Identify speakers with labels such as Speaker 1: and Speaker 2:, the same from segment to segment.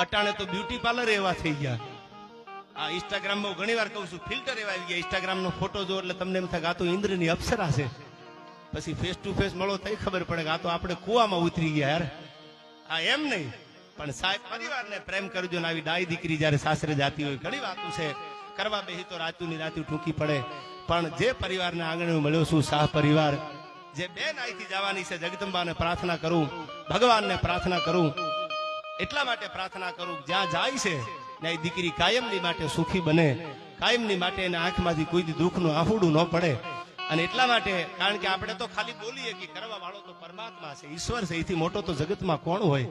Speaker 1: અટાણે તો beauty parlour એવા થઈ ગયા. આ ઇન્સ્ટાગ્રામમાં ઘણી વાર કહું છું, ફિલ્ટર એવા આવી ગયા. ઇન્સ્ટાગ્રામ નો ફોટો જો એટલે તમને એમ થાય આ તો ઇન્દ્રની અપ્સરા છે. પછી ફેસ ટુ ફેસ મળો તો ખબર પડે કે આ તો આપણે કુવામાં ઉતરી ગયા યાર. આ એમ નહીં, પણ સાહેબ પરિવારને પ્રેમ કરજો ને આવી ડાઈ દીકરી જયારે સાસરે જાતી હોય, ઘણી વાતો છે કરવા બેહી તો રાતું ની રાતું ટૂંકી પડે. પણ જે પરિવારના આંગણે મળ્યો છું, શાહ પરિવાર, જે બેન અહીંથી જવાની છે, જગદંબાને પ્રાર્થના કરું, ભગવાનને પ્રાર્થના કરું, એટલા માટે પ્રાર્થના કરું જ્યાં જાય છે ને એ દીકરી કાયમની માટે સુખી બને, કાયમની માટે એના આંખમાંથી કોઈ દુઃખનું આંસુડું ન પડે. અને એટલા માટે, કારણ કે આપણે તો ખાલી બોલીએ કે કરવા વાળો તો પરમાત્મા છે, ઈશ્વર છે, એથી મોટો તો જગતમાં કોણ હોય?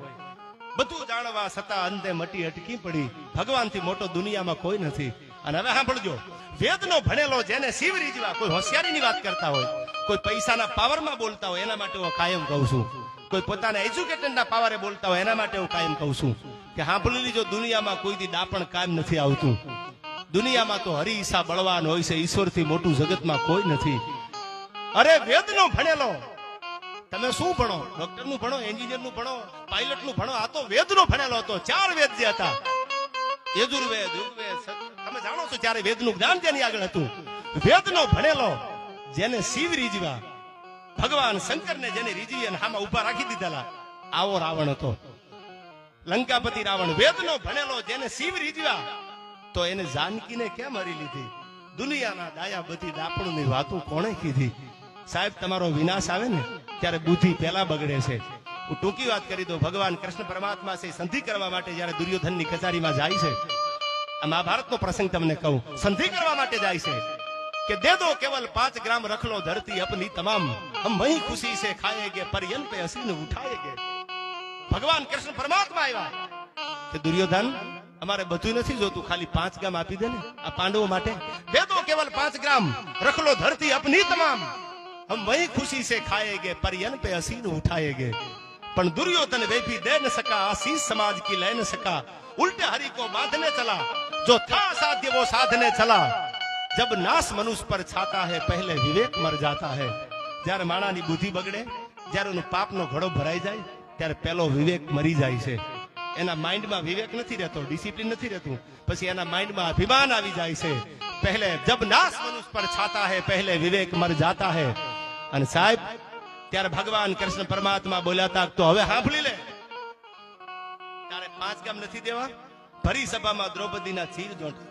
Speaker 1: બધું જાણવા છતાં અંતે મટી અટકી પડી, ભગવાનથી મોટો દુનિયામાં કોઈ નથી. અને હવે સાંભળજો, વેદનો ભણેલો જેને શિવ રીઝવા, કોઈ હોશિયારીની વાત કરતા હોય, કોઈ પૈસાના પાવરમાં બોલતા હોય, એના માટે હું કાયમ કહું છું, કોઈ પોતાના એજ્યુકેટેડના પાવરે બોલતા હોય એના માટે હું કાયમ કહું છું કે સાંભળી લીજો, દુનિયામાં કોઈ દી ડાપણ કાયમ નથી આવતું. દુનિયામાં તો હરિ ઈસા બળવાન હોય છે, ઈશ્વરથી મોટું જગતમાં કોઈ નથી. અરે વેદનો ભણેલો, તમે શું ભણો? ડોક્ટરનું ભણો, એન્જિનિયરનું ભણો, પાયલટનું ભણો, આ તો વેદનો ભણેલો હતો. 4 વેદ જે હતા, યજુર્વેદ, ઋગ્વેદ, તમે જાણો છો ત્યારે વેદનું જ્ઞાન જેની આગળ હતું. વેદનો ભણેલો જેને શિવ રીઝવા, ભગવાન શંકરને જેને રીઝવી અને હામાં ઉભા રાખી દીધેલા, આવો રાવણ હતો, લંકાપતિ રાવણ. વેદનો ભણેલો જેને શિવ રીઝવા, તો એને જાનકીને કેમ હરી લીધી? દુનિયાના દાયા બધી દાપણની વાતો કોણે કીધી? સાહેબ, તમારો વિનાશ આવે ને ત્યારે બુદ્ધિ પહેલા બગડે છે. હું ટૂંકી વાત કરી દઉં. ભગવાન કૃષ્ણ પરમાત્મા છે, સંધિ કરવા માટે જયારે દુર્યોધનની કચારીમાં જાય છે, આ મહાભારતનો પ્રસંગ તમને કહું, સંધિ કરવા માટે જાય છે કે દે દો કેવલ 5 ગ્રામ રખ લો ધરતી अपनी तमाम, हम वही खुशी से खाएंगे परियन पे हसीन उठाएंगे. ભગવાન કૃષ્ણ પરમાત્મા આવ્યા કે દુર્યોધન, અમારે બધું નથી જોતું, ખાલી 5 ગ્રામ આપી દે ને આ પાંડવો માટે. દે દો કેવલ 5 ગ્રામ રખ લો ધરતી अपनी तमाम, हम वही खुशी से खाएंगे परियन पे हसीन उठाएंगे. પણ दुर्योधन वे भी दे न सका, आशीष समाज की ले न सका, उल्टे हरि को बांधने चला, जो था साध्य वो साधने चला. जब नाश मनुष्य पर छाता है पहले विवेक मर जाता है. જ્યારે માણાની બુદ્ધિ બગડે, જ્યારે એનો પાપનો ઘડો ભરાઈ જાય, ત્યારે પેલો વિવેક મરી જાય છે. એના માઇન્ડમાં વિવેક નથી રહેતો, ડિસિપ્લિન નથી રહેતું, પછી એના માઇન્ડમાં અભિમાન આવી જાય છે. પહેલે જબ નાશ મનુષ્ય પર છાતા હે પહેલે વિવેક મર જાતા હે. અને સાહેબ, ત્યારે ભગવાન કૃષ્ણ પરમાત્મા બોલ્યા હતા, તો હવે સાંભળી લે, તારે 5 ગામ નથી દેવા. ભરી સભામાં દ્રૌપદીના ચીર જોંટા,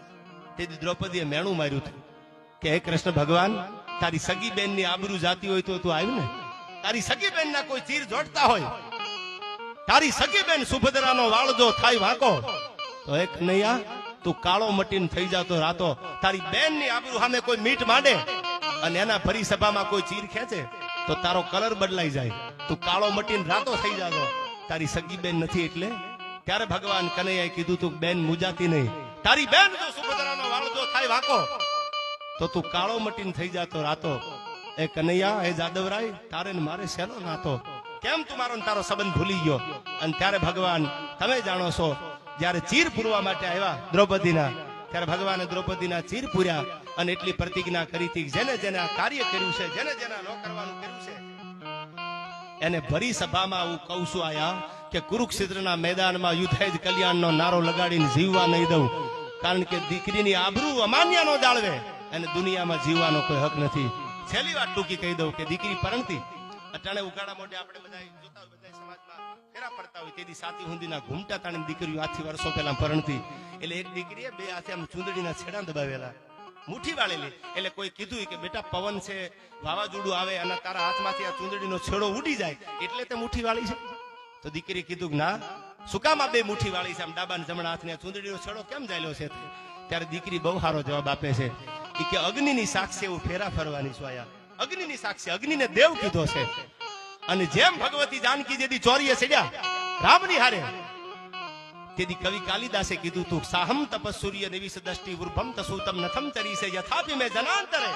Speaker 1: તેથી દ્રૌપદીએ મેણું માર્યું હતું કે હે કૃષ્ણ ભગવાન, તારી સગી બેન ની આબરૂ જાતી હોય તો તું આવ્યું ને. તારી સગી બેન ના કોઈ ચીર જોડતા હોય, તારી સગી બેન સુભદ્રાનો વાળ જો થાય વાંકો, તો એક નૈયા તું કાળો મટીને થઈ જાતો રાતો. તારી બેન ની આબરૂ સામે કોઈ મીટ માંડે અને એના ભરી સભામાં કોઈ ચીર ખેંચે તો તારો કલર બદલાઈ જાય, તું કાળો મટીને રાતો થઈ જાતો. તારી સગી બેન નથી એટલે. ત્યારે ભગવાન કનૈયાએ કીધું, તું બેન મુજાતી નહીં. તારી બેન જો સુભદ્રાનો વાળ જો થાય વાંકો તો તું કાળો મટીને થઈ જાતો રાતો. એ કનૈયા, એ જાદવરાય, તારે ને મારે શેનો નાતો? કેમ તું મારો ને તારો સંબંધ ભૂલી ગયો? અને ત્યારે ભગવાન, તમે જાણો છો, જયારે ચીર પૂરવા માટે આવ્યા દ્રૌપદીના, ત્યારે ભગવાને દ્રૌપદીના ચીર પૂર્યા અને એટલી પ્રતિજ્ઞા કરી હતી, જેને જેને આ કાર્ય કર્યું છે, જેને જેને ન કરવાનું કર્યું છે, એને ભરી સભામાં હું કહું છું આયા કે કુરુક્ષેત્રના મેદાનમાં યુદ્ધ જ કલ્યાણનો નારો લગાડીને જીવવા નહીં દઉં. કારણ કે દીકરીની આબરૂ અમાન્ય નો જાળવે અને દુનિયામાં જીવવાનો કોઈ હક નથી. છેલ્લી વાત ટૂંકી કહી દઉં કે દીકરી પરણતી, અટાણે ઉગાડા મોઢે આપણે બધા જોતા હોય, બધા સમાજમાં ફેરા પડતા હોય, તેથી સાતી હુંદીના ઘૂમટા તાણી દીકરીઓ આજથી વર્ષો પહેલા પરણતી. એટલે એક દીકરીએ 2 હાથે આમ ચૂંદડીના છેડા દબાવેલા, મુઠ્ઠી વાળેલી. એટલે કોઈ કીધું કે બેટા પવન છે, વાવાઝોડું આવે અને તારા હાથમાંથી આ ચૂંદડીનો છેડો ઉડી જાય એટલે તે મુઠ્ઠી વાળી છે. તો દીકરી કીધું ના, શું કામ આ 2 મુઠ્ઠી વાળી છે, આમ ડાબા ને જમણા હાથને ચૂંદડીનો છેડો કેમ જાયલો છે? ત્યારે દીકરી બહુ સારો જવાબ આપે છે કે અગ્નિની સાક્ષી હું ફેરા ફરવાની છું આયા. અગ્નિની સાક્ષી, અગ્નિને દેવ કીધો છે. અને જેમ ભગવતી જાનકી જેદી ચોરીએ ચડ્યા રામની હારે, તેથી કવિ કાલિદાસે કીધું તું સાહમ તપસૂર્ય નિવિષ દષ્ટિ ઉર્ભમ તસુતમ નથમ ચરીસે યથાપી મે જનાંતરે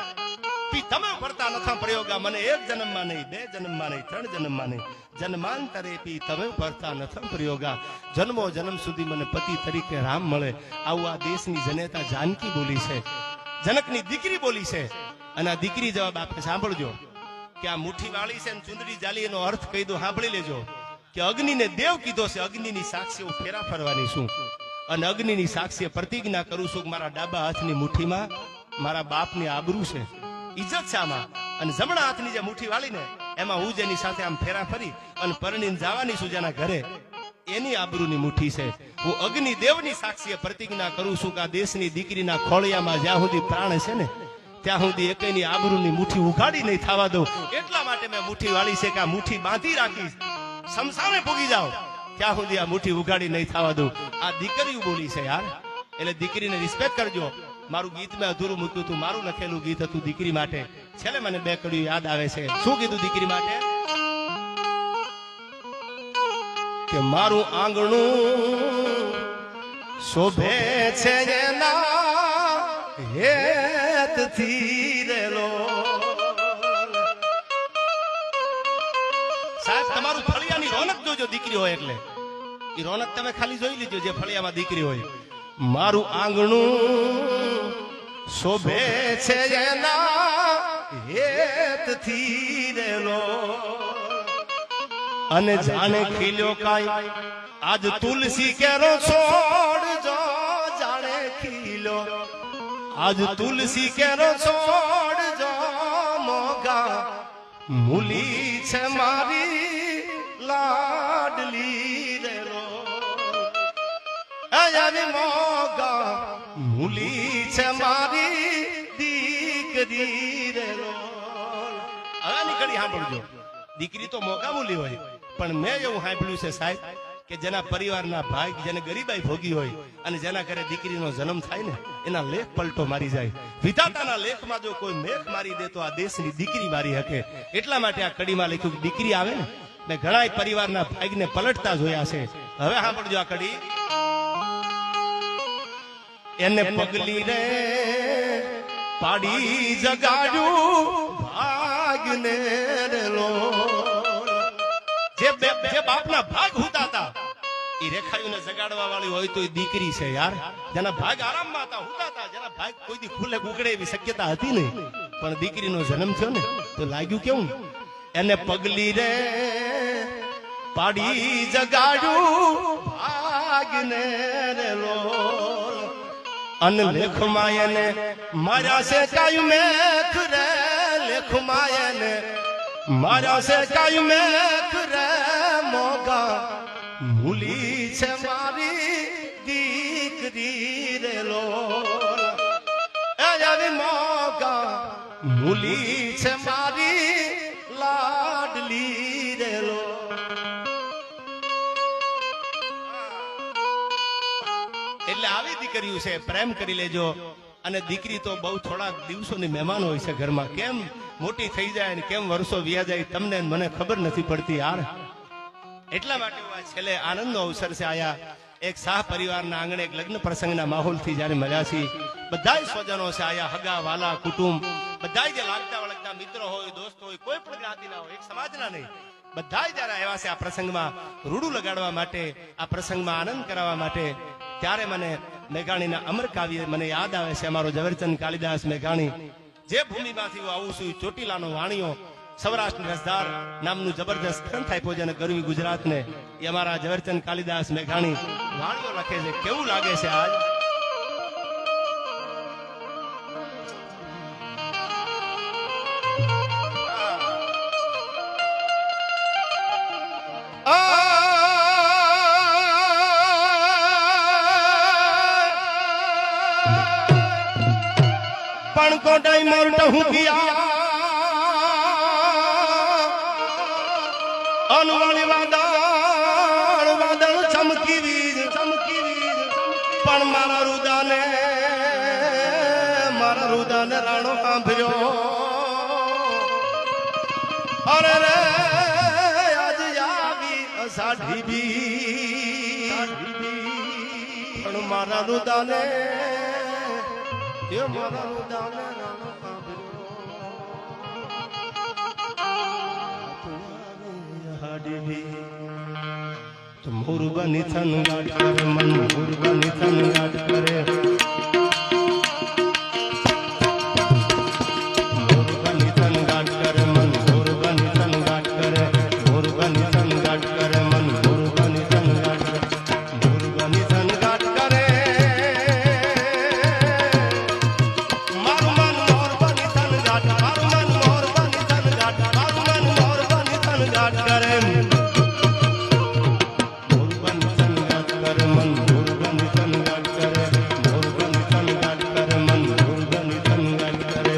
Speaker 1: પી તમે પરતા નથા પ્રયોગા. મને 1 જન્મમાં નહીં, 2 જન્મમાં નહીં, 3 જન્મમાં નહીં, જન્માંતરે પી તમે પરતા નથમ પ્રયોગા. જન્મો જન્મ સુધી મને પતિ તરીકે રામ મળે. આવું આ દેશની જનેતા જાનકી બોલી છે, જનકની દીકરી બોલી છે. અને આ દીકરી જવાબ આપે, સાંભળજો કે આ મુઠ્ઠી વાળી છે ને ચુંદડી જાલી, એનો અર્થ કહી દો, સાંભળી લેજો કે અગ્નિને દેવ કીધો છે, અગ્નિની સાક્ષી હું ફેરા ફરવાની છું અને અગ્નિની સાક્ષીએ પ્રતિજ્ઞા કરું છું કે મારા ડાબા હાથની મુઠ્ઠીમાં મારા બાપની આબરૂ છે, ઇજ્જત છે આમાં, અને જમણા હાથની જે મુઠ્ઠી વાળી ને એમાં હું જેની સાથે આમ ફેરા ફરી અને પરણીને જવાની છું જેના ઘરે, એની આબરૂની મુઠ્ઠી છે. હું અગ્નિ દેવની સાક્ષીએ પ્રતિજ્ઞા કરું છું કે આ દેશની દીકરીના ખોળિયામાં જ્યાં સુધી પ્રાણ છે ને ત્યાં સુધી એકની આબરૂની મુઠ્ઠી ઉઘાડી નહીં થવા દઉં. એટલા માટે મેં મુઠ્ઠી વાળી છે કે આ મુઠ્ઠી બાંધી રાખીશ, શમશાને પૂગી જાઓ ત્યાં સુધી આ મુઠ્ઠી ઉઘાડી નહીં થવા દઉં. આ દીકરીઓ બોલી છે યાર, એટલે દીકરીને રિસ્પેક્ટ કરજો. મારું ગીત મેં અધૂરું મૂક્યું હતું, મારું લખેલું ગીત હતું દીકરી માટે. છેલ્લે મને બે કડીઓ યાદ આવે છે. શું કીધું દીકરી માટે? કે મારું આંગણું શોભે છે એના હેતથી રેલો. સાહેબ તમારું ફળિયાની રોનક જોજો દીકરી હોય એટલે. એ રોનક તમે ખાલી જોઈ લીજો જે ફળિયામાં દીકરી હોય. મારું આંગણું શોભે છે એના હેતથી રેલો અને જાણે ખીલ્યો કાઈ આજ તુલસી કેરો છોડજો. જાણે ખીલ્યો આજ તુલસી કેરો છોડજો. મોગા મૂલી છે મારી લાડલી રેલો. આવી મોગા મૂલી છે મારી દીકરી રેલો. હવે નીકળી સાંભળજો. દીકરી તો મોગા મૂલી હોય, પણ મેં એવું સાંભળ્યું છે સાહેબ કે જેના પરિવારના ભાગ જેને ગરીબાઈ ભોગી હોય અને જેના ઘરે દીકરીનો જન્મ થાય ને એના લેખ પલટો મારી જાય. વિધાતાના લેખમાં જો કોઈ મેખ મારી દે તો આ દેશની દીકરી મારી શકે. એટલા માટે આ કડીમાં લખ્યું કે દીકરી આવે ને મેં ઘણા પરિવારના ભાગને પલટતા જોયા છે. હવે સાંભળજો આ કડી. એને પગલી રે પાડી જગાડ્યું ભાગને રેલો. જે બાપના ભાગ હુતા હતા એ રેખાયુને જગાડવા વાળી હોય તો એ દીકરી છે યાર. જેના ભાગ આરામમાં હતા, હુતા હતા, જેના ભાગ કોઈ દી ખુલે ઉગડે એવી શક્યતા હતી નહીં, પણ દીકરીનો જન્મ થયો ને તો લાગ્યું કેવું. એને પગલી રે પાડી જગાડ્યું ભાગને રેલો અને લેખમાં એને મારા છે કાઈ મેખ રે. લેખમાં એને મારા છે કાઈ મેખ રે. મોગા મૂલી છે મારી દીકરી રેલો. આવી મોગા મૂલી છે મારી લાડલી રેલો. એટલે આવી દીકરીઓ છે, પ્રેમ કરી લેજો. અને દીકરી તો બહુ થોડાક દિવસોની મહેમાન હોય છે ઘરમાં. કેમ મોટી થઈ જાય ને કેમ વર્ષો વ્યા જાય તમને મને ખબર નથી પડતી યાર. એટલા માટે છેલ્લે આનંદનો અવસર છે આયા એક શાહ પરિવારના આંગણે એક લગ્ન પ્રસંગના માહોલથી જયારે મળ્યા છીએ. બધા સ્વજનો છે આયા, હગા વાલા કુટુંબ બધા જે લાગતા વળગતા મિત્રો હોય, દોસ્તો હોય, કોઈ પણ જ્ઞાતિના હોય, એક સમાજના નહીં, બધા જયારે આવ્યા છે આ પ્રસંગમાં રૂડું લગાડવા માટે, આ પ્રસંગમાં આનંદ કરાવવા માટે. ત્યારે મને મેઘાણીના અમર કાવ્ય મને યાદ આવે છે. અમારો ઝવેરચંદ કાલિદાસ મેઘાણી જે ભૂમિમાંથી હું આવું છું, ચોટીલાનો વાણિયો, સૌરાષ્ટ્ર રસધાર નામનું જબરદસ્ત ગ્રંથ આપ્યો છે અને ગરવી ગુજરાતને એ અમારા ઝવેરચંદ કાલિદાસ મેઘાણી વાણિયો લખે છે. કેવું લાગે છે આજ? પણ કોટાઈ મોરટ હું કિયા અનવાળી વાદળ ચમકી વીજ પણ મારા રુદાને રાણો સાંભળ્યો. અરે રે આજ આવી અષાઢી બી પણ મારા રુદાને મારા રુદાને રાણો તો મુરબની થન ગાટ કરે મન, મુરબની થન ગાટ કરે, મુરબની થન ગાટ કરે મન, મુરબની થન ગાટ કરે, મુરબની થન ગાટ કરે મન, મન મુરગની તનગાટ કરે, મુરગની તનગાટ કરે, મન મુરગની તનગાટ કરે.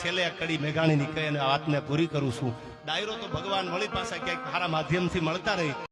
Speaker 1: છેલ્લે કડી મેઘાણીની કહે અને વાતને પૂરી કરું છું. ડાયરો તો ભગવાન વળી પાસે ક્યાંક સારા માધ્યમથી મળતા રહી.